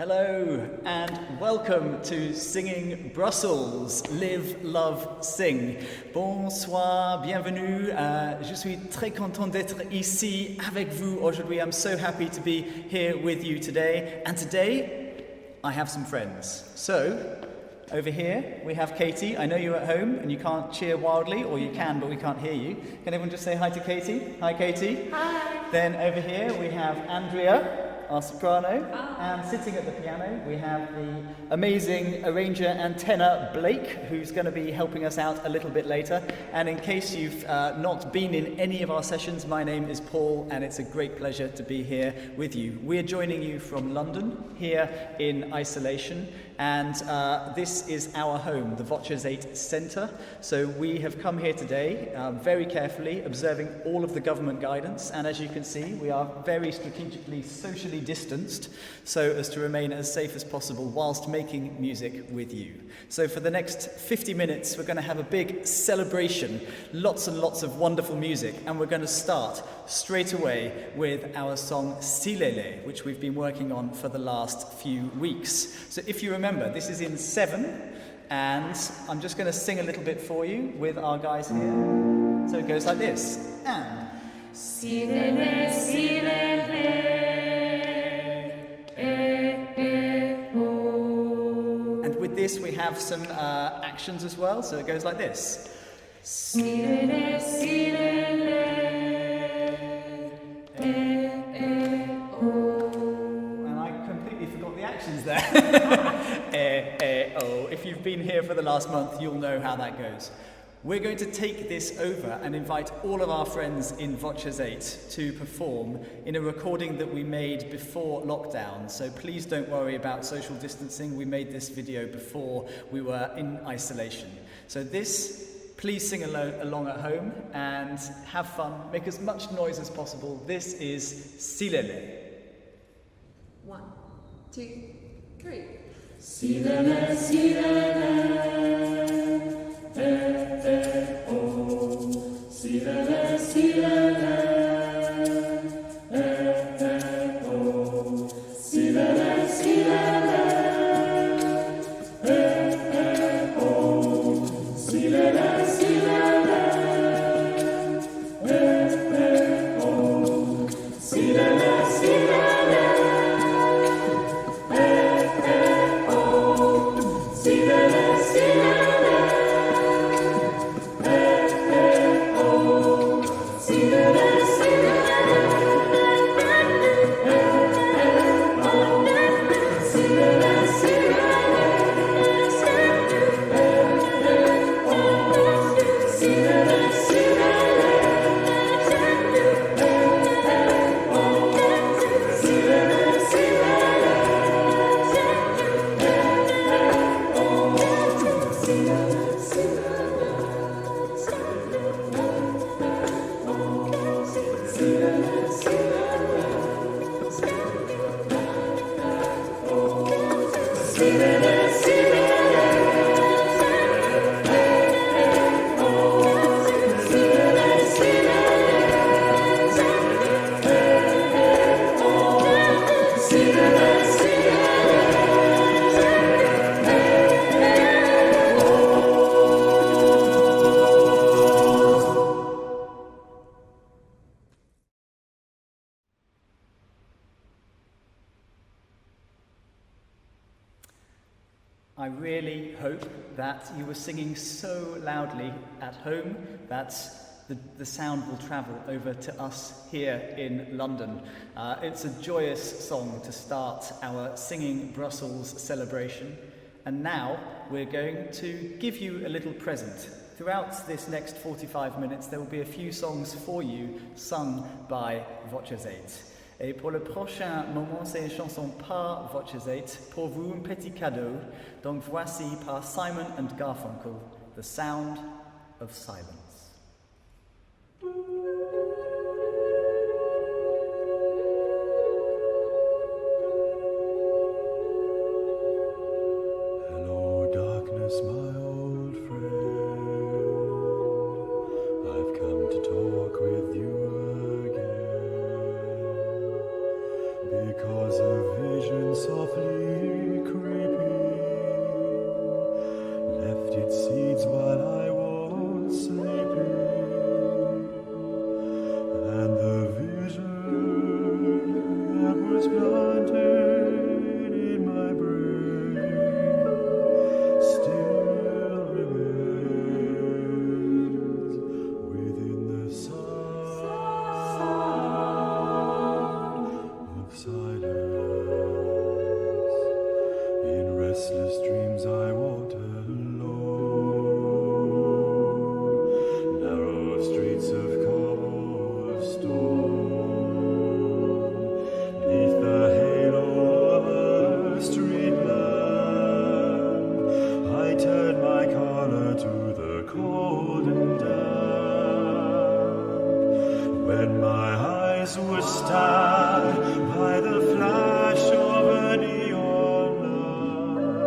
Hello and welcome to Singing Brussels, Live, Love, Sing. Bonsoir, bienvenue. Je suis très content d'être ici avec vous aujourd'hui. I'm so happy to be here with you today. And today, I have some friends. So, over here, we have Katie. I know you're at home and you can't cheer wildly, or you can, but we can't hear you. Can everyone just say hi to Katie? Hi, Katie. Hi. Then over here, we have Andrea, our soprano, and sitting at the piano we have the amazing arranger and tenor Blake, who's going to be helping us out a little bit later. And in case you've not been in any of our sessions, my name is Paul and it's a great pleasure to be here with you. We're joining you from London, here in isolation, and this is our home, the Voces 8 Centre. So we have come here today very carefully, observing all of the government guidance, and as you can see, we are very strategically, socially distanced, so as to remain as safe as possible whilst making music with you. So for the next 50 minutes, we're going to have a big celebration, lots and lots of wonderful music, and we're going to start straight away with our song Silele, which we've been working on for the last few weeks. So if you remember, this is in 7, and I'm just going to sing a little bit for you with our guys here. So it goes like this, and Silele, silele. with this we have some actions as well, so it goes like this. Silele, silele. And I completely forgot the actions there. If you've been here for the last month, you'll know how that goes. We're going to take this over and invite all of our friends in Voces 8 to perform in a recording that we made before lockdown. So please don't worry about social distancing. We made this video before we were in isolation. So please sing along at home and have fun. Make as much noise as possible. This is Silele. 1, 2, 3. Silele, silele. Silele, silele, silele, silele, silele, silele, silele, silele, silele, silele. I really hope that you were singing so loudly at home that the sound will travel over to us here in London. It's a joyous song to start our Singing Brussels celebration. And now we're going to give you a little present. Throughout this next 45 minutes, there will be a few songs for you sung by Voces 8. Et pour le prochain moment, c'est une chanson par Voces 8, pour vous un petit cadeau. Donc voici par Simon and Garfunkel, The Sound of Silence. Hello, darkness, my old friend. I've come to talk with you again, because a vision vision softly creeping left its seeds while I was sleeping, and the vision that was planted in my brain still remains within the sound of silence. In restless dreams I walked alone, narrow streets of cobblestone, neath the halo of a street lamp. I turned my collar to the cold and damp, when my eyes were stabbed by the flash of a neon light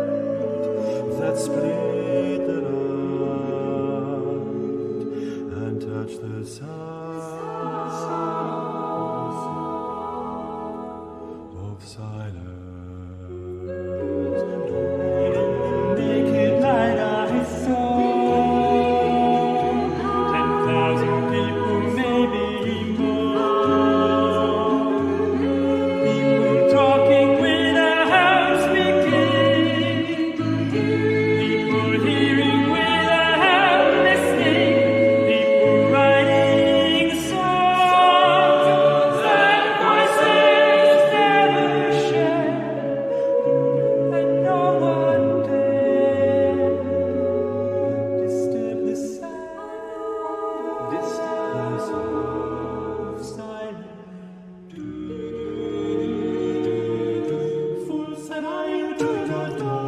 that split the night and touched the sound of silence. Naked night I saw 10,000 people, maybe more. People talking without speaking. People hearing without listening. People writing songs that voices never share, and no one dared disturb the sound of silence. Full said I do not know.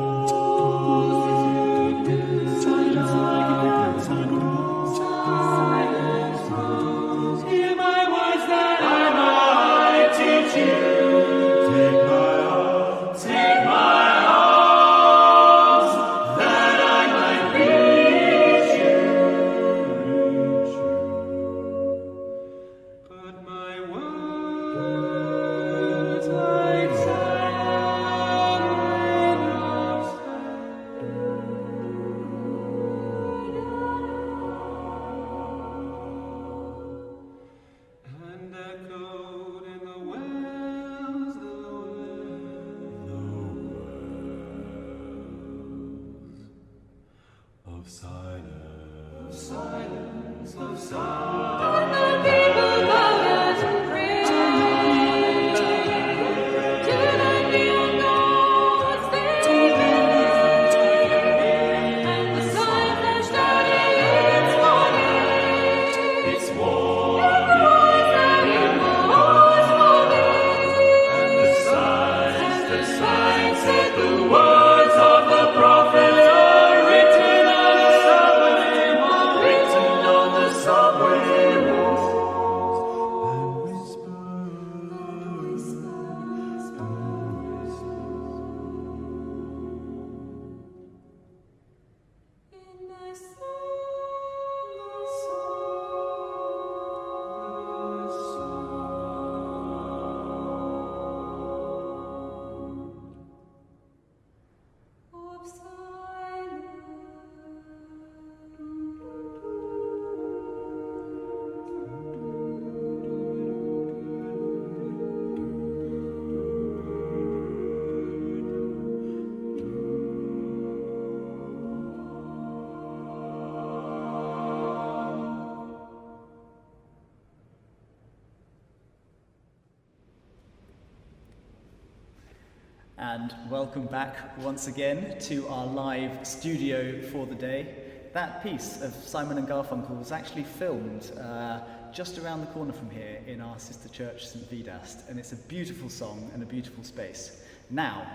Silence. Hear my words that I might teach you. Take my arms, that I might reach you. But my words like silent and echoed in the wells, the wells of silence. Silence of silence. And the people bowed and prayed to the neon gods they made, and the sun flashed out its warning. It's warm. And the voice that it was for me. The signs said the words of the prophet are written on the subway walls, written on the subway walls, and In the of And welcome back once again to our live studio for the day. That piece of Simon and Garfunkel was actually filmed just around the corner from here in our sister church, St. Vidast, and it's a beautiful song and a beautiful space. Now,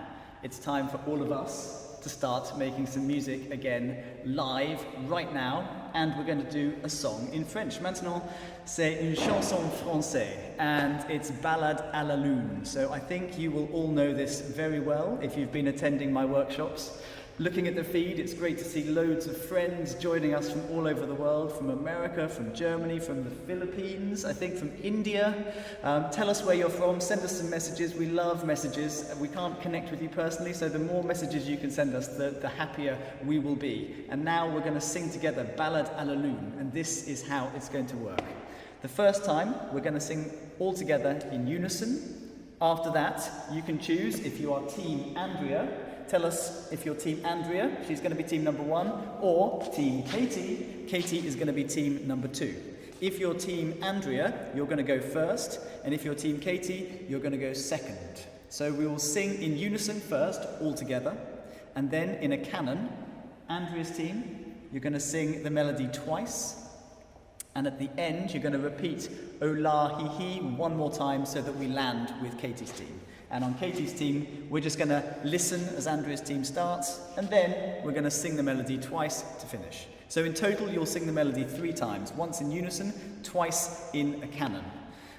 it's time for all of us to start making some music again live right now, and we're going to do a song in French. Maintenant, c'est une chanson française, and it's Ballade à la Lune. So I think you will all know this very well if you've been attending my workshops. Looking at the feed, it's great to see loads of friends joining us from all over the world, from America, from Germany, from the Philippines, I think from India. Tell us where you're from, send us some messages. We love messages. We can't connect with you personally, so the more messages you can send us, the happier we will be. And now we're going to sing together Ballad à la Lune, and this is how it's going to work. The first time, we're going to sing all together in unison. After that, you can choose if you are Team Andrea. Tell us if you're Team Andrea, she's going to be team number 1, or Team Katie, Katie is going to be team number 2. If you're Team Andrea, you're going to go first, and if you're Team Katie, you're going to go second. So we will sing in unison first, all together, and then in a canon, Andrea's team, you're going to sing the melody twice, and at the end, you're going to repeat "O la hi hi" one more time so that we land with Katie's team. And on Katie's team, we're just going to listen as Andrea's team starts, and then we're going to sing the melody twice to finish. So in total, you'll sing the melody 3 times, once in unison, twice in a canon.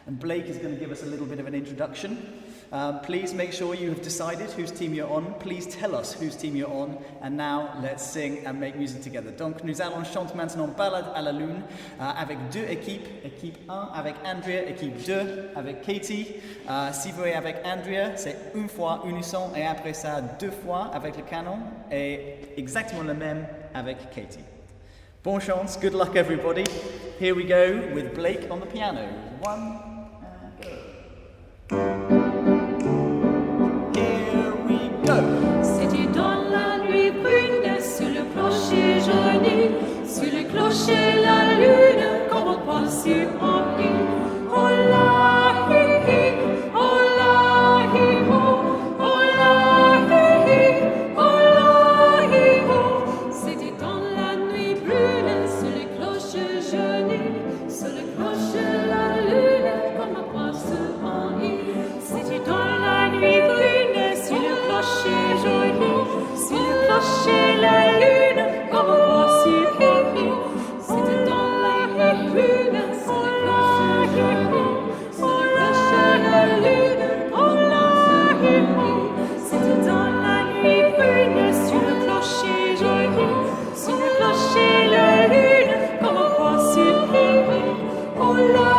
And Blake is going to give us a little bit of an introduction. Please make sure you have decided whose team you're on. Please tell us whose team you're on. And now, let's sing and make music together. Donc, nous allons chanter maintenant Ballade à la Lune avec 2 équipes. Équipe 1 avec Andrea, équipe 2 avec Katie. Si vous voulez avec Andrea, c'est une fois unisson et après ça 2 fois avec le canon et exactement le même avec Katie. Bonne chance, good luck everybody. Here we go with Blake on the piano. 1 and go. C'était dans la nuit brune, sur le clocher jauni, sur le clocher la lune, comme on passe sur un île. Oh la hi hi, oh la hi ho, oh la hi hi, oh la hi ho. C'était dans la nuit brune, sur le clocher jauni, sur le clocher la lune, comme on passe sur un île. C'était dans la nuit brune, sur le clocher jauni, sur le clocher la lune, comme on voit sur un île. C'était dans la nuit brune, sur le clocher jauni, sur le clocher la lune, oh la hi hi. C'était dans la nuit brune, sur le clocher jauni, sur le clocher la lune, comme on voit sur un île. Oh la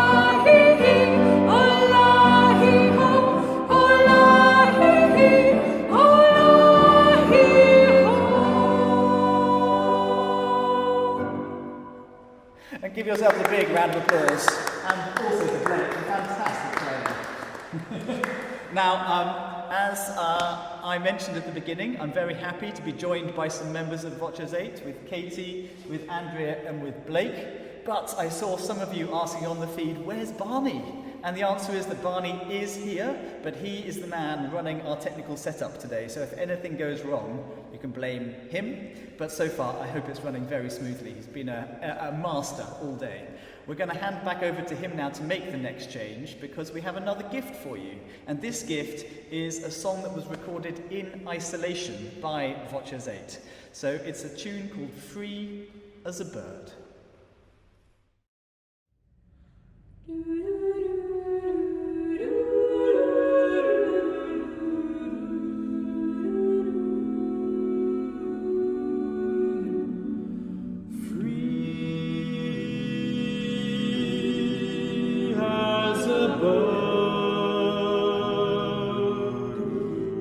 hi hi, oh la hi ho, oh la hi hi, oh la hi ho. And give yourselves a big round of applause. And also to Blake, a fantastic player. Now, as I mentioned at the beginning, I'm very happy to be joined by some members of Voces 8, with Katie, with Andrea and with Blake. But I saw some of you asking on the feed, where's Barney? And the answer is that Barney is here, but he is the man running our technical setup today. So if anything goes wrong, you can blame him. But so far, I hope it's running very smoothly. He's been a master all day. We're going to hand back over to him now to make the next change, because we have another gift for you. And this gift is a song that was recorded in isolation by Voces 8. So it's a tune called Free as a Bird.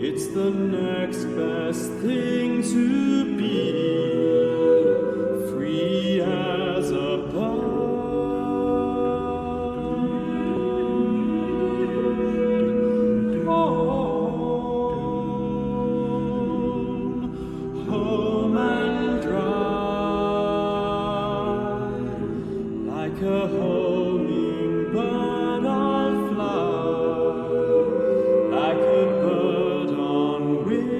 It's the next best thing to be, free as a bird. Home and dry, like a homing bird I'll fly, like a bird on wing.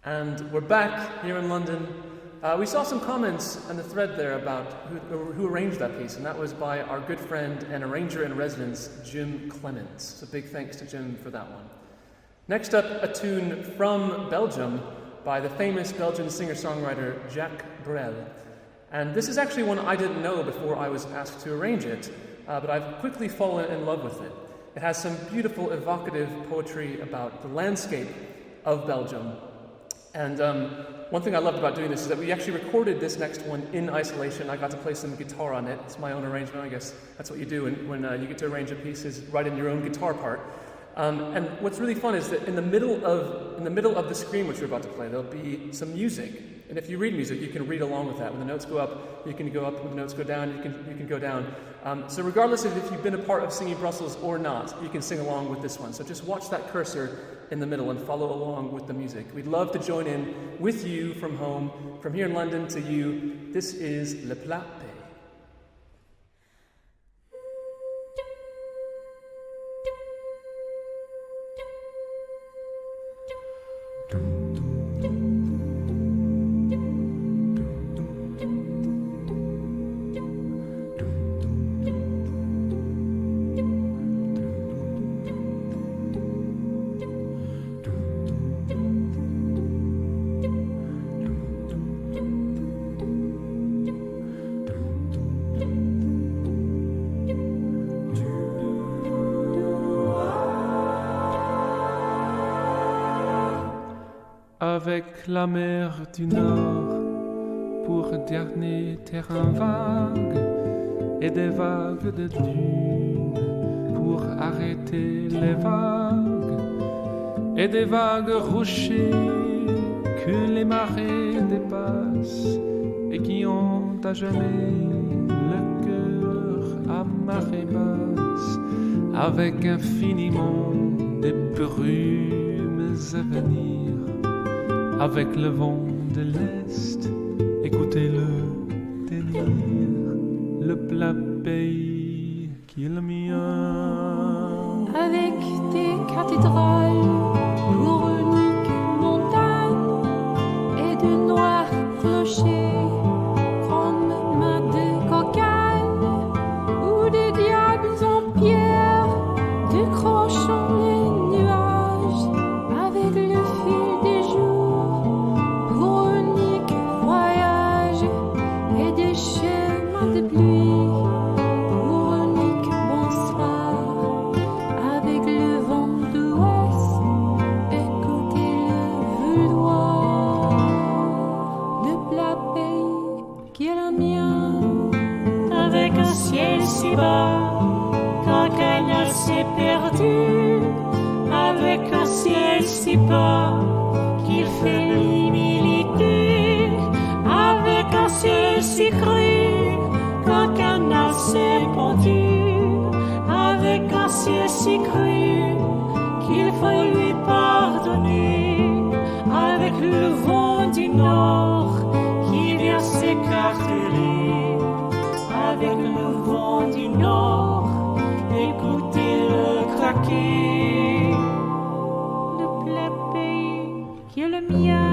And we're back here in London. We saw some comments on the thread there about who arranged that piece, and that was by our good friend and arranger in residence, Jim Clements. So big thanks to Jim for that one. Next up, a tune from Belgium by the famous Belgian singer-songwriter Jacques Brel. And this is actually one I didn't know before I was asked to arrange it, but I've quickly fallen in love with it. It has some beautiful, evocative poetry about the landscape of Belgium. And one thing I loved about doing this is that we actually recorded this next one in isolation. I got to play some guitar on it. It's my own arrangement. I guess that's what you do when you get to arrange a piece, is write in your own guitar part. And what's really fun is that in the middle of the screen which we're about to play, there'll be some music. And if you read music, you can read along with that. When the notes go up, you can go up. When the notes go down, you can go down. So regardless of if you've been a part of Singing Brussels or not, you can sing along with this one. So just watch that cursor in the middle and follow along with the music. We'd love to join in with you from home, from here in London to you. This is Le Plat Pays. Avec la mer du Nord pour dernier terrain vague et des vagues de dunes pour arrêter les vagues et des vagues rochers que les marées dépassent et qui ont à jamais le cœur à marée basse, avec infiniment des brumes à venir. Avec le vent de l'Est, écoutez le délire, le plat pays qui est le mien. Avec des cathédrales pour unique montagne et de noirs clochers comme mains de cocagne, ou des diables en pierre décrochant les nuages avec le fil des jours. De pluie pour unique bonsoir avec le vent d'ouest, écoutez le vouloir, le plat pays qui est le mien, avec un ciel si bas qu'un canal s'est perdu, avec un ciel si bas qu'il fait l'humilité, avec un ciel si cru qu'un canard s'est pendu, avec un ciel si cru qu'il faut lui pardonner, avec le vent du nord qui vient s'écarteler, avec le vent du nord, écoutez-le craquer, le plat pays qui est le mien,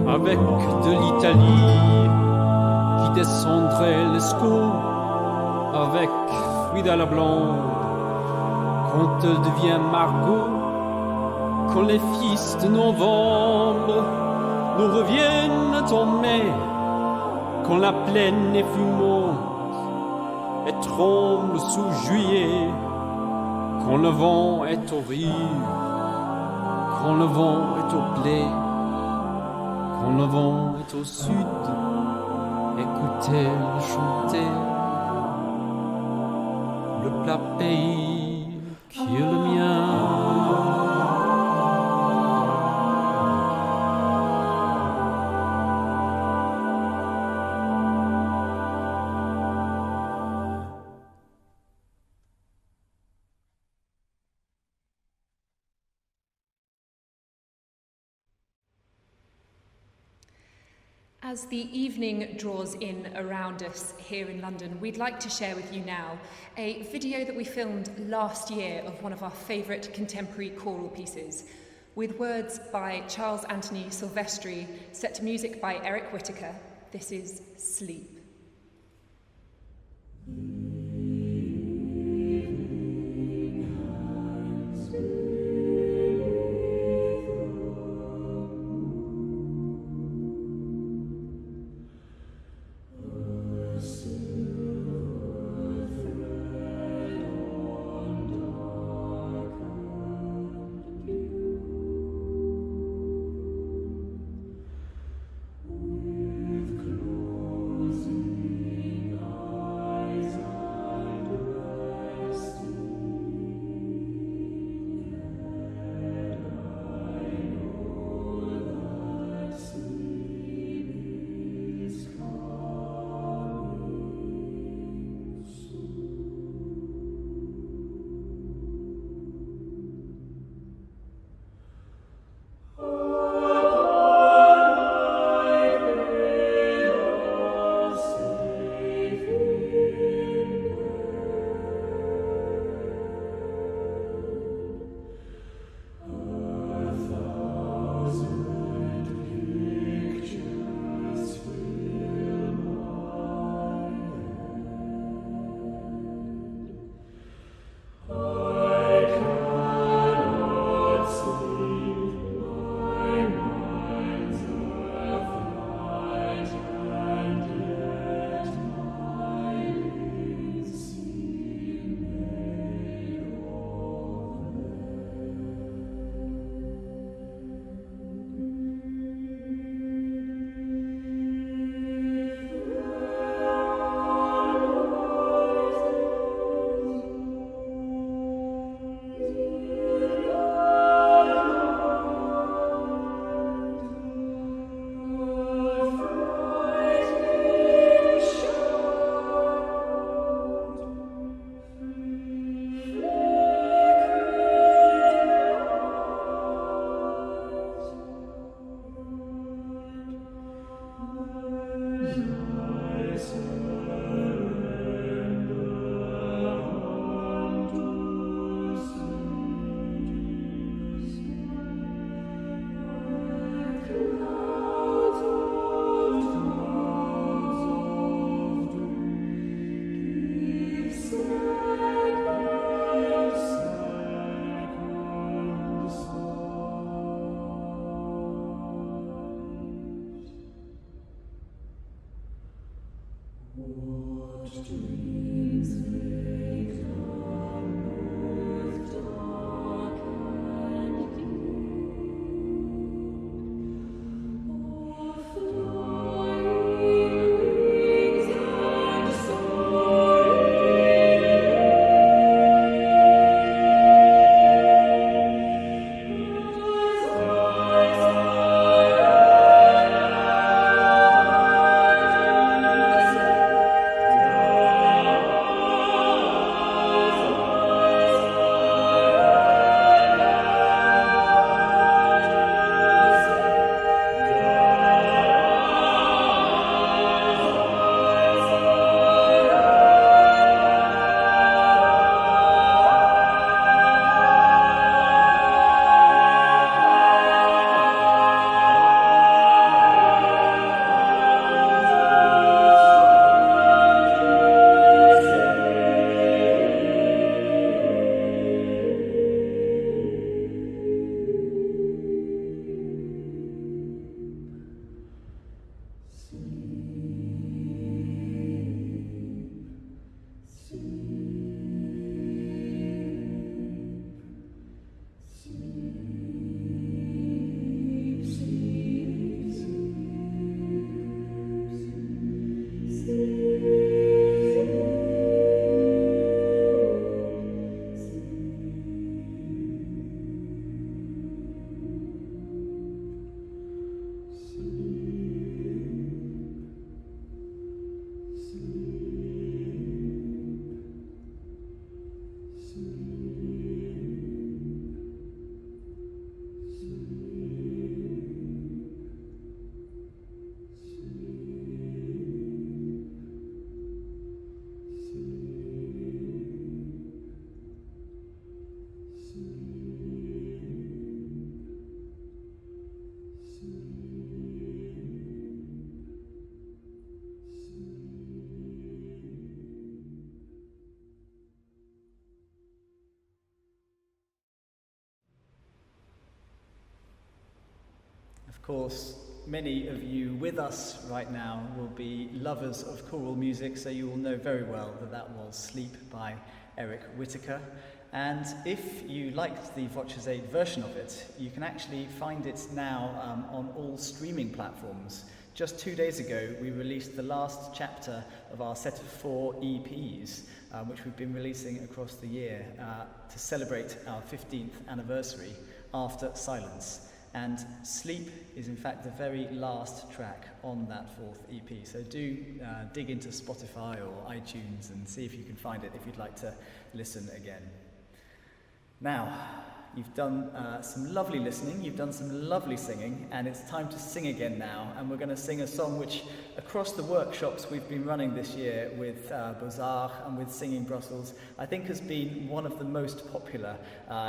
avec de l'Italie qui descendrait l'Escaut, avec Frida la blonde, quand elle devient Margot, quand les fils de novembre nous reviennent en mai, quand la plaine est fumante et tremble sous juillet, quand le vent est au rive, quand le vent est au blé, quand le vent est au sud, écoutez-le chanter, le plat pays qui est le mien. As the evening draws in around us here in London, we'd like to share with you now a video that we filmed last year of one of our favourite contemporary choral pieces. with words by Charles Anthony Silvestri, set to music by Eric Whittaker. This is Sleep. Closing eyes. course, many of you with us right now will be lovers of choral music, so you will know very well that that was Sleep by Eric Whittaker. And if you liked the Voces 8 version of it, you can actually find it now on all streaming platforms. Just 2 days ago, we released the last chapter of our set of 4 EPs, which we've been releasing across the year to celebrate our 15th anniversary after Silence. And Sleep is in fact the very last track on that 4th EP. So do dig into Spotify or iTunes and see if you can find it if you'd like to listen again. Now, you've done some lovely listening, you've done some lovely singing, and it's time to sing again now. And we're going to sing a song which, across the workshops we've been running this year with BOZAR and with Singing Brussels, I think has been one of the most popular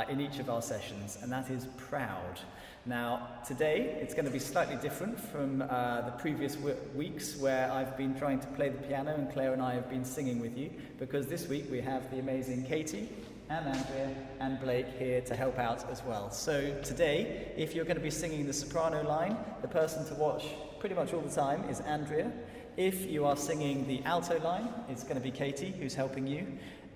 in each of our sessions, and that is Proud. Now, today it's going to be slightly different from the previous weeks where I've been trying to play the piano and Claire and I have been singing with you, because this week we have the amazing Katie and Andrea and Blake here to help out as well. So today, if you're going to be singing the soprano line, the person to watch pretty much all the time is Andrea. If you are singing the alto line, it's going to be Katie who's helping you.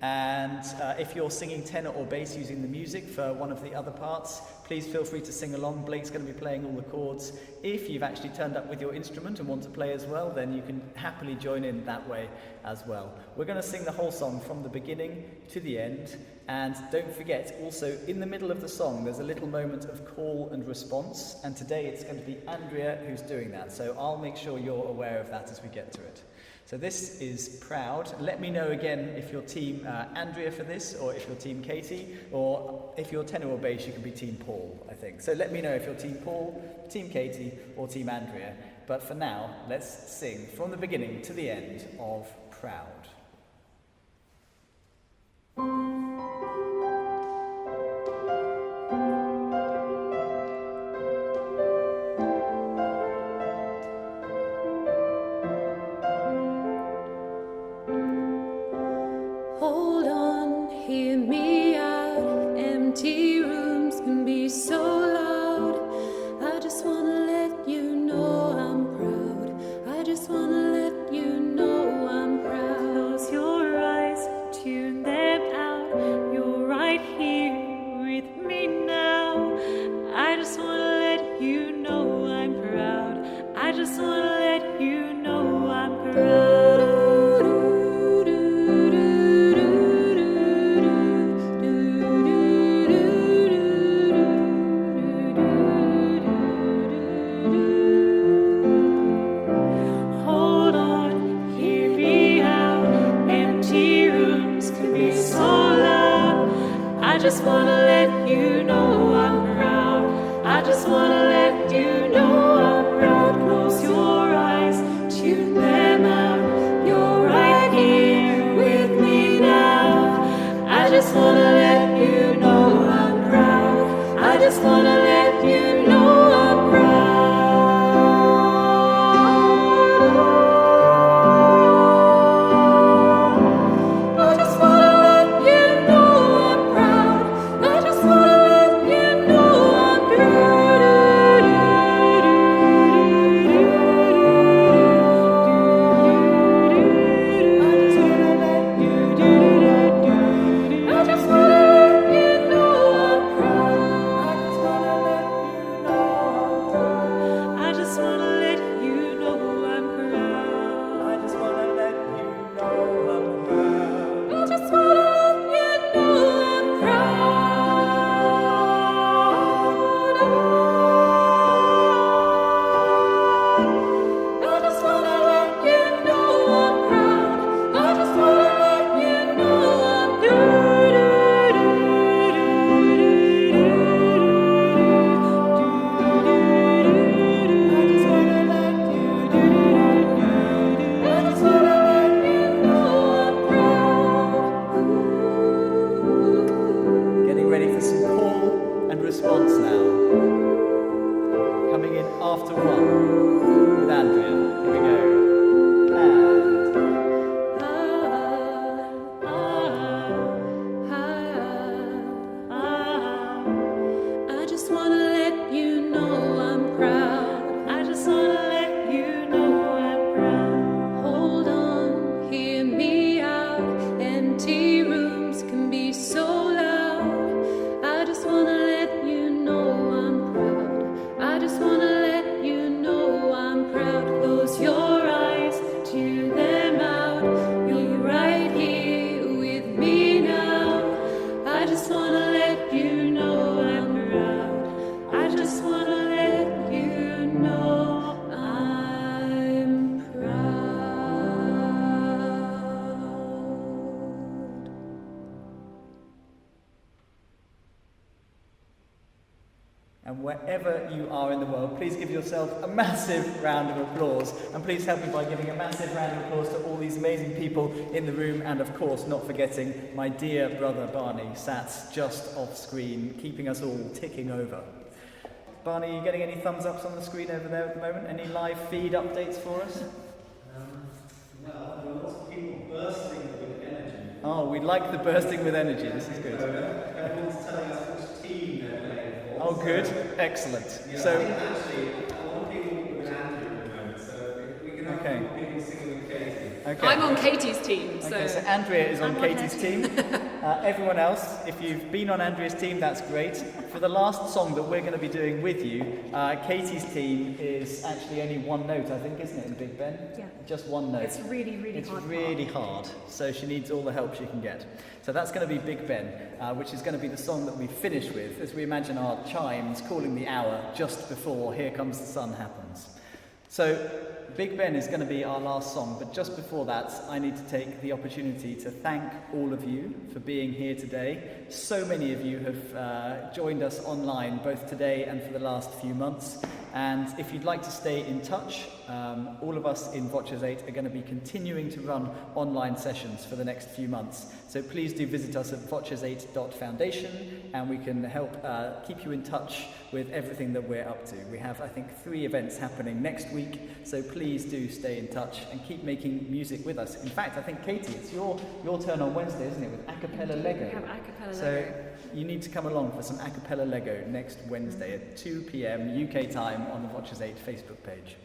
And if you're singing tenor or bass using the music for one of the other parts, please feel free to sing along. Blake's going to be playing all the chords. If you've actually turned up with your instrument and want to play as well, then you can happily join in that way as well. We're going to sing the whole song from the beginning to the end. And don't forget, also in the middle of the song, there's a little moment of call and response. And today it's going to be Andrea who's doing that. So I'll make sure you're aware of that as we get to it. So this is Proud. Let me know again if you're team Andrea for this, or if you're team Katie, or if you're tenor or bass, you can be team Paul, I think. So let me know if you're team Paul, team Katie, or team Andrea. But for now, let's sing from the beginning to the end of Proud. Hold on, hear me out. Empty rooms can be so loud. I just wanna let you know I'm proud. I just wanna let you know I'm proud. Close your eyes, tune them out. You're right here with me now. I just wanna let you know I'm proud. I just wanna let you know I'm proud. I just wanna let you know I'm proud. I just wanna let you know I'm proud. Close your eyes, tune them out. You're right here with me now. I just wanna let you know I'm proud. I just wanna let you know I'm proud. I just wanna let you know I'm proud. I just wanna let you know I'm proud. And wherever you are in the world, please give yourself a massive round of applause. And please help me by giving a massive round of applause to all these amazing people in the room. And of course, not forgetting my dear brother Barney, sat just off screen, keeping us all ticking over. Barney, are you getting any thumbs ups on the screen over there at the moment? Any live feed updates for us? Well, there are lots of people bursting with energy. Oh, we like the bursting with energy. This is good. Everyone's telling us which team they're playing for. Oh, good. Excellent. Yeah, So, I think actually, a lot of people with Andrew at the moment, so if we can have more people singing with Katie. okay. I'm on Katie's team, so. Okay, so Andrea is on I'm on Katie's her team. Everyone else, if you've been on Andrea's team, that's great. For the last song that we're going to be doing with you, Katie's team is actually only one note, I think, isn't it, in Big Ben? Yeah. Just one note. It's really, really It's hard. really hard, so she needs all the help she can get. So that's going to be Big Ben, which is going to be the song that we finish with as we imagine our chimes calling the hour just before Here Comes the Sun happens. So Big Ben is going to be our last song, but just before that, I need to take the opportunity to thank all of you for being here today. So many of you have joined us online, both today and for the last few months. And if you'd like to stay in touch, all of us in Voces 8 are going to be continuing to run online sessions for the next few months. So please do visit us at voces8.foundation and we can help keep you in touch with everything that we're up to. We have, I think, 3 events happening next week, so please do stay in touch and keep making music with us. In fact, I think, Katie, it's your turn on Wednesday, isn't it, with a cappella Lego? We have a cappella So Lego. you need to come along for some a cappella Lego next Wednesday at 2 p.m. UK time on the Voces 8 Facebook page.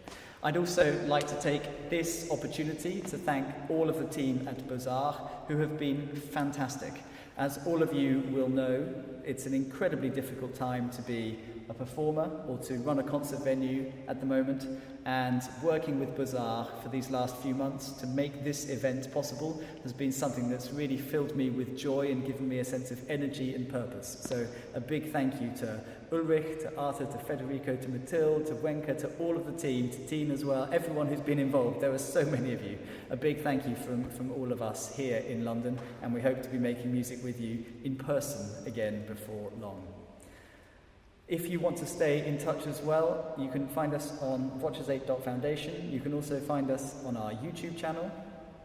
I'd also like to take this opportunity to thank all of the team at BOZAR who have been fantastic. As all of you will know, it's an incredibly difficult time to be a performer or to run a concert venue at the moment, and working with BOZAR for these last few months to make this event possible has been something that's really filled me with joy and given me a sense of energy and purpose. So a big thank you to Ulrich, to Arthur, to Federico, to Mathilde, to Wenka, to all of the team, to Teen as well, everyone who's been involved. There are so many of you. A big thank you from all of us here in London, and we hope to be making music with you in person again before long. If you want to stay in touch as well, you can find us on voces8.foundation. You can also find us on our YouTube channel,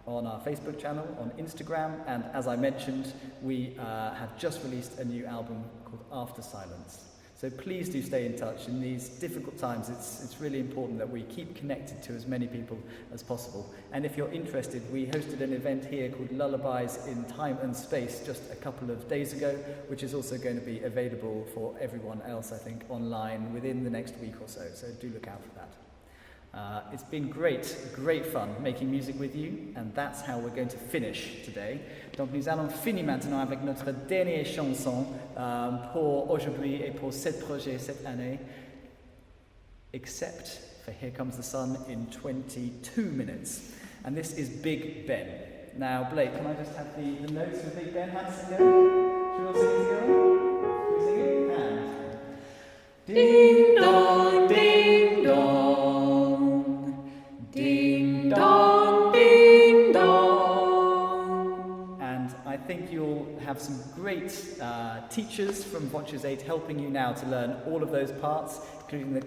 on our Facebook channel, on Instagram, and as I mentioned, we have just released a new album called After Silence. So please do stay in touch. In these difficult times, it's really important that we keep connected to as many people as possible. And if you're interested, we hosted an event here called Lullabies in Time and Space just a couple of days ago, which is also going to be available for everyone else, I think, online within the next week or so. So do look out for that. It's been great fun making music with you, and that's how we're going to finish today. Donc nous allons finir maintenant avec notre dernière chanson pour aujourd'hui et pour cet projet cette année, except for Here Comes the Sun in 22 minutes. And this is Big Ben. Now, Blake, can I just have the notes of Big Ben? How does it go? Should we all sing it together? Should we sing it? And Ding dong, ding dong, ding dong, ding dong. And I think you'll have some great teachers from Voces 8 helping you now to learn all of those parts, including the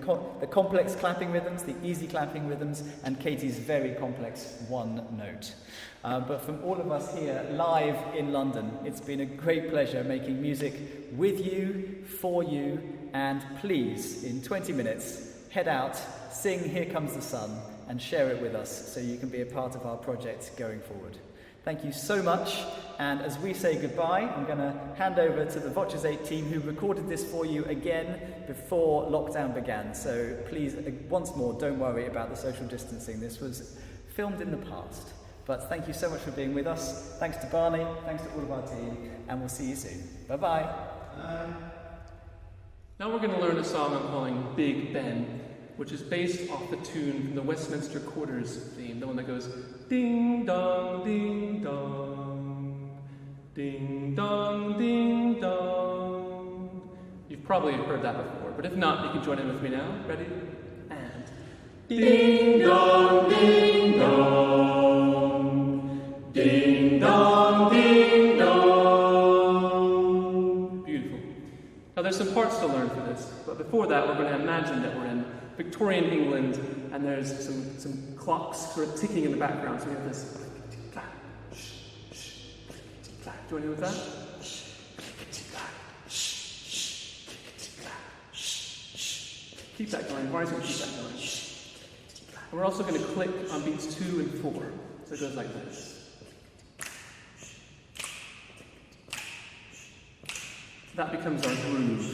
complex clapping rhythms, the easy clapping rhythms, and Katie's very complex one note. But from all of us here live in London, it's been a great pleasure making music with you, for you, and please, in 20 minutes, head out, sing Here Comes the Sun, and share it with us so you can be a part of our project going forward. Thank you so much, and as we say goodbye, I'm going to hand over to the Voces 8 team who recorded this for you again before lockdown began. So please, once more, don't worry about the social distancing. This was filmed in the past. But thank you so much for being with us. Thanks to Barney, thanks to all of our team, and we'll see you soon. Bye-bye. Now we're going to learn a song I'm calling Big Ben, which is based off the tune from the Westminster Quarters theme, the one that goes ding dong, ding dong, ding dong, ding dong. You've probably heard that before, but if not, you can join in with me now. Ready? And Ding dong, ding dong, ding dong, ding dong. Beautiful. Now there's some parts to learn for this, but before that we're going to imagine that we're in Victorian England and there's some clocks sort of ticking in the background, so we have this. Do you want to do with that? Keep that going. Mari's going to keep that going. And we're also going to click on beats 2 and 4. So it goes like this. That becomes our groove.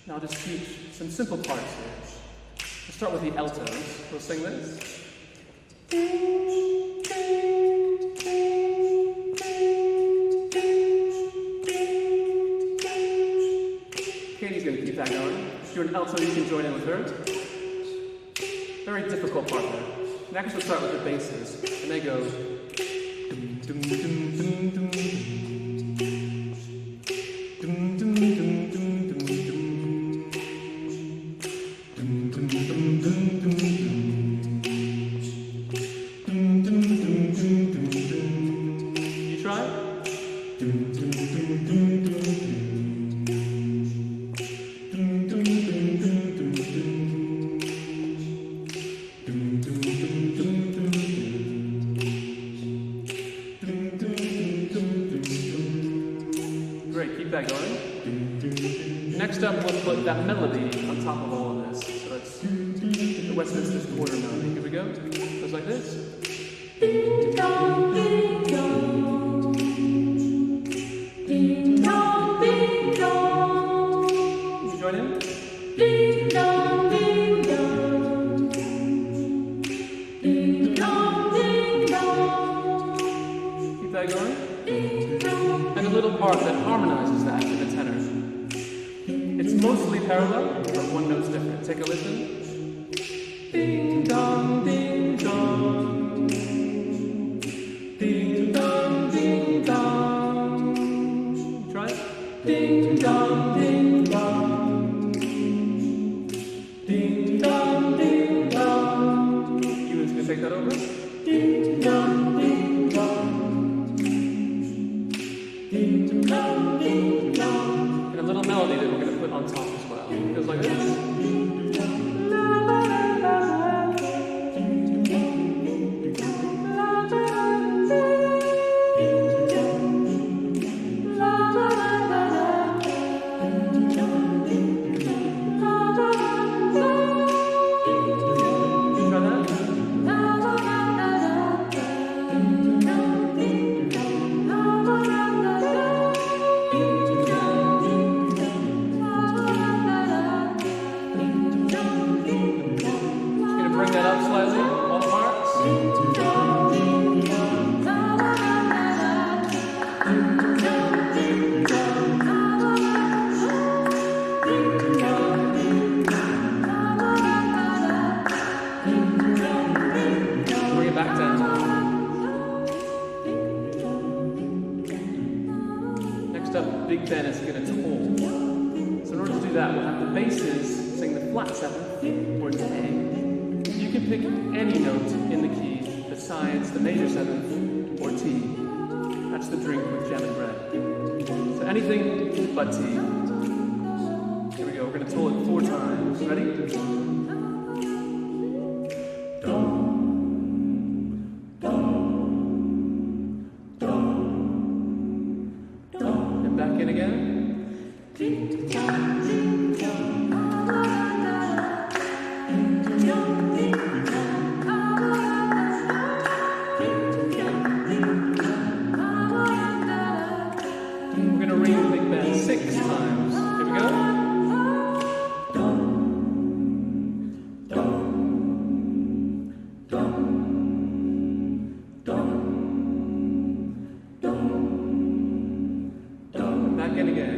Now I'll just teach some simple parts here. We'll start with the altos. We'll sing this. Katie's going to keep that going. If you're an alto, you can join in with her. Very difficult part there. Next, we'll start with the basses, and they go. Dum, dum, dum, dum, dum, dum. Dum, dum, dum, dum, dum, dum. Dum, dum, dum, dum, dum, dum. Dum, dum, dum, dum, dum, dum. You try? Dum, dum, dum, dum, dum, dum. Next up, we'll put that melody on top of all of this. So that's the Westminster quarter melody. Here we go. It goes like this. Ding dong, ding dong. Ding dong, ding dong. You join in? Ding dong, ding dong. Ding dong, ding dong. Keep that going. Ding dong. And a little part that harmonizes that in the tenor. It's mostly parallel, but one note's different. Take a listen. Ding dong, ding dong. Ding dong, ding dong. Try it. Ding dong, ding dong. Ding dong, ding dong. Ewan's gonna take that over. Ding dong, ding dong. Ding dong, ding dong. And a little melody that we're going to put on top as well. It goes like this. Big Ben is going to toll. So in order to do that, we'll have the basses sing the flat seventh, or D. You can pick any note in the key besides the major seventh, or T. That's the drink with jam and bread. So anything but T. Here we go, we're going to toll it 4 times. Ready? Back in again. We're going to ring the Big Ben 6 times. Here we go. Back in again.